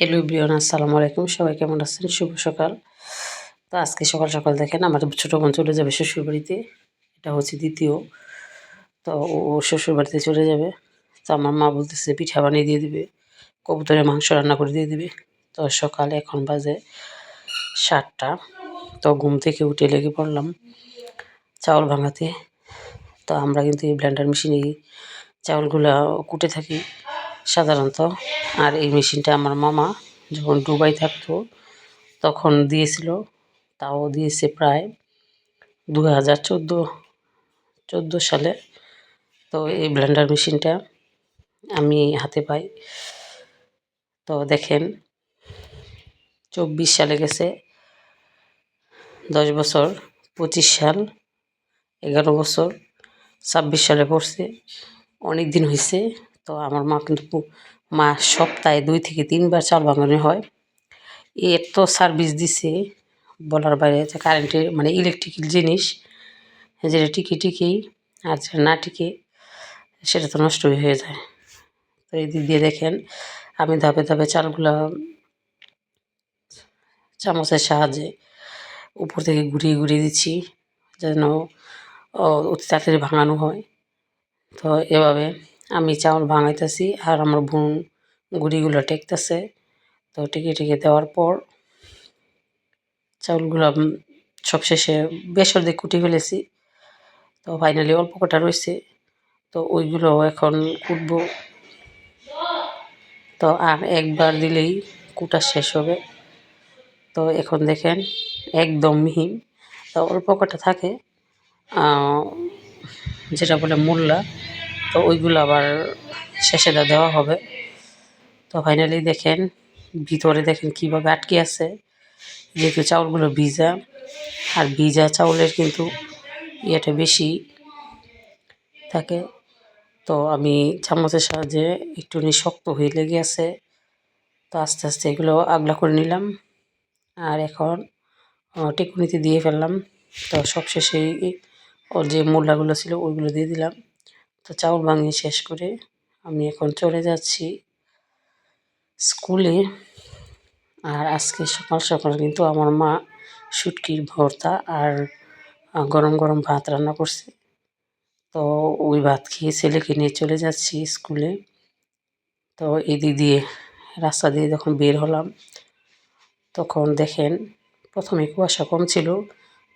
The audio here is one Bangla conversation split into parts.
হ্যালো এভরিওয়ান, আসসালামু আলাইকুম। সবাই কেমন আছেন? শুভ সকাল। তো আজকে সকাল সকাল দেখেন আমার ছোটো বোন চলে যাবে শ্বশুরবাড়িতে। এটা হচ্ছে দ্বিতীয়। তো ও শ্বশুরবাড়িতে চলে যাবে। তো আমার মা বলতেছে পিঠা বানিয়ে দিয়ে দিবে, কবুতরের মাংস রান্না করে দিয়ে দিবে। তো সকালে এখন বাজে 7টা। তো ঘুম থেকে উঠে লেগে পড়লাম চাউল ভাঙাতে। তো আমরা কিন্তু এই ব্লেন্ডার মেশিনেই চাউলগুলা কুটে থাকি সাধারণত। আর এই মেশিনটা আমার মামা যখন দুবাই থাকতো তখন দিয়েছিল, তাও দিয়েছে প্রায় 2014 সালে। তো এই ব্লেন্ডার মেশিনটা আমি হাতে পাই। তো দেখেন 24 সালে গেছে 10 বছর, 25 সাল 11 বছর, 26 সালে পড়ছে, অনেক দিন হয়েছে। তো আমার মা কিন্তু সপ্তাহে 2 থেকে 3 বার চাল ভাঙানো হয়। এত সার্ভিস দিছে বলার বাইরে। যে কারেন্টের মানে ইলেকট্রিক্যাল জিনিস যেটা টিকেই, আর যেটা না টিকে সেটা তো নষ্ট হয়ে যায়। তো এই দিক দিয়ে দেখেন আমি ধাপে ধাপে চালগুলা চামচের সাহায্যে উপর থেকে ঘুরিয়ে ঘুরিয়ে দিচ্ছি যেন অতি তাড়াতাড়ি ভাঙানো হয়। তো এভাবে আমি চাউল ভাঙাইতেছি আর আমার বোন গুঁড়িগুলো টেকতেছে। তো টেকে দেওয়ার পর চাউলগুলো সবশেষে বেসর দিয়ে কুটি ফেলেছি। তো ফাইনালি অল্প কটা রয়েছে, তো ওইগুলো এখন কুটবো। তো আর একবার দিলেই কুটা শেষ হবে। তো এখন দেখেন একদম মিহি। তো অল্প কটা থাকে যেটা বলে মোল্লা, তো ওইগুলো আবার শেষে দেওয়া হবে। তো ফাইনালি দেখেন ভিতরে দেখেন কীভাবে আটকে আছে, যেহেতু চাউলগুলো ভিজা, আর ভিজা চাউলের কিন্তু ইয়েটা বেশি থাকে। তো আমি চামচের সাহায্যে একটুখানি শক্ত হয়ে লেগে আছে। তো আস্তে আস্তে এগুলো আগলা করে নিলাম আর এখন টেকুনিতে দিয়ে ফেললাম। তো সবশেষে ওর যে মোল্লাগুলো ছিল ওইগুলো দিয়ে দিলাম। তো চাউল ভাঙিয়ে শেষ করে আমি এখন চলে যাচ্ছি স্কুলে। আর আজকে সকাল সকাল কিন্তু আমার মা শুটকির ভর্তা আর গরম গরম ভাত রান্না করছে। তো ওই ভাত খেয়ে ছেলেকে নিয়ে চলে যাচ্ছি স্কুলে। তো এদিক দিয়ে রাস্তা দিয়ে যখন বের হলাম তখন দেখেন প্রথমে কুয়াশা কম ছিল,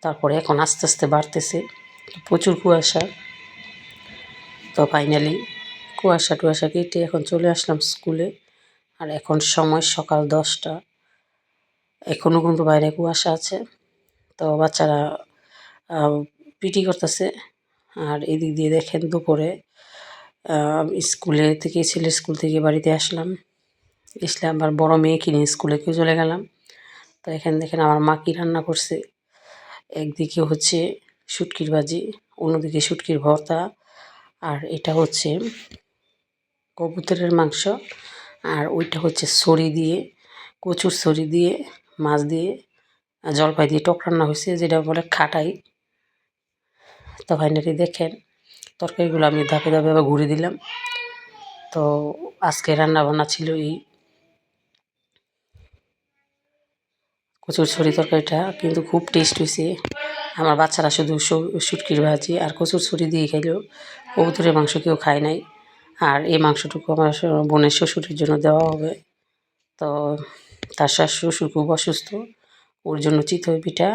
তারপরে এখন আস্তে আস্তে বাড়তেছে, প্রচুর কুয়াশা। তো ফাইনালি কুয়াশা টুয়াশা কেটে এখন চলে আসলাম স্কুলে। আর এখন সময় সকাল 10টা, এখনও কিন্তু বাইরে কুয়াশা আছে। তো বাচ্চারা পিটি করতেছে। আর এদিক দিয়ে দেখেন দুপুরে ছেলের স্কুল থেকে বাড়িতে আসলাম, আবার বড় মেয়েকে নিয়ে স্কুলে চলে গেলাম। তো এখানে দেখেন আমার মা কী রান্না করছে। একদিকে হচ্ছে শুটকির ভাজি, অন্যদিকে শুটকির ভর্তা, আর এটা হচ্ছে কবুতরের মাংস, আর ওইটা হচ্ছে কচুর ছড়ি দিয়ে মাছ দিয়ে জলপাই দিয়ে টক রান্না হয়েছে, যেটা বলে খাটাই। তো ফাইনালি দেখেন তরকারিগুলো আমি ধাপে ধাপে আবার ঘুরে দিলাম। তো আজকে রান্না বান্না ছিল এই কচুর ছড়ি তরকারিটা, কিন্তু খুব টেস্ট হয়েছে। আমার বাচ্চারা শুধু শুটকির ভাজি আর কচুর ছড়ি দিয়ে খেলেও, কবুতরের মাংস কেউ খায় নাই। আর এই মাংসটুকু আমার বোনের শ্বশুরের জন্য দেওয়া হবে। তো তার শ্বশুর খুব অসুস্থ, ওর জন্য চিতই পিঠা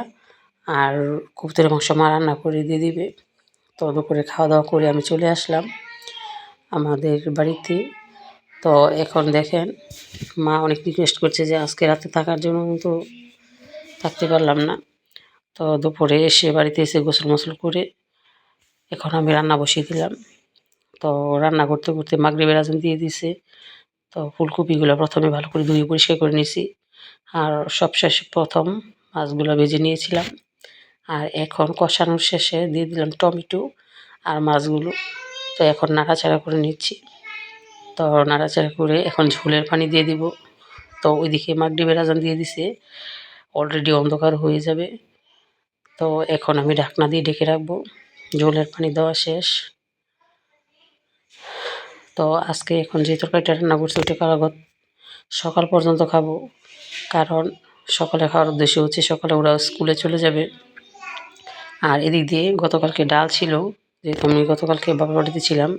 আর কবুতরের মাংস মা রান্না করে দিয়ে দিবে। তো দুপুরে খাওয়া দাওয়া করে আমি চলে আসলাম আমাদের বাড়িতে। তো এখন দেখেন মা অনেক রিকোয়েস্ট করছে যে আজকে রাতে থাকার জন্য, কিন্তু থাকতে পারলাম না। তো দুপুরে এসে বাড়িতে এসে গোসল করে এখন আমি রান্না বসিয়ে দিলাম। তো রান্না করতে করতে মাগরিবের আজান দিয়ে দিছে। তো ফুলকপিগুলো প্রথমে ভালো করে ধুয়ে পরিষ্কার করে নিয়েছি, আর সবশেষে প্রথম মাছগুলো ভেজে নিয়েছিলাম। আর এখন কষানোর শেষে দিয়ে দিলাম টমেটো আর মাছগুলো। তো এখন নাড়াচাড়া করে নিচ্ছি। তো নাড়াচাড়া করে এখন ঝোলের পানি দিয়ে দিব। তো ওইদিকে মাগরিবের আজান দিয়ে দিছে, অলরেডি অন্ধকার হয়ে যাবে। তো এখন আমি ঢাকনা দিয়ে ঢেকে রাখবো। ঝোলের পানি দেওয়া শেষ। তো আজকে এখন যে তরকারিটা রান্না করছি ওটা কারাগত সকাল পর্যন্ত খাবো, কারণ সকালে খাওয়ার উদ্দেশ্য হচ্ছে সকালে ওরা স্কুলে চলে যাবে। আর এদিক দিয়ে গতকালকে ডাল ছিল, যেহেতু আমি গতকালকে বাবার বাড়িতে ছিলাম,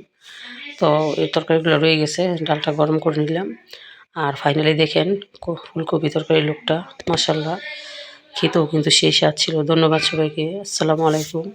তো এই তরকারিগুলো রয়ে গেছে, ডালটা গরম করে নিলাম। আর ফাইনালি দেখেন ফুলকপি তরকারি লোকটা মাশাল্লাহ, খেতেও কিন্তু সেই স্বাদ ছিল। ধন্যবাদ সবাইকে। আসসালামু আলাইকুম।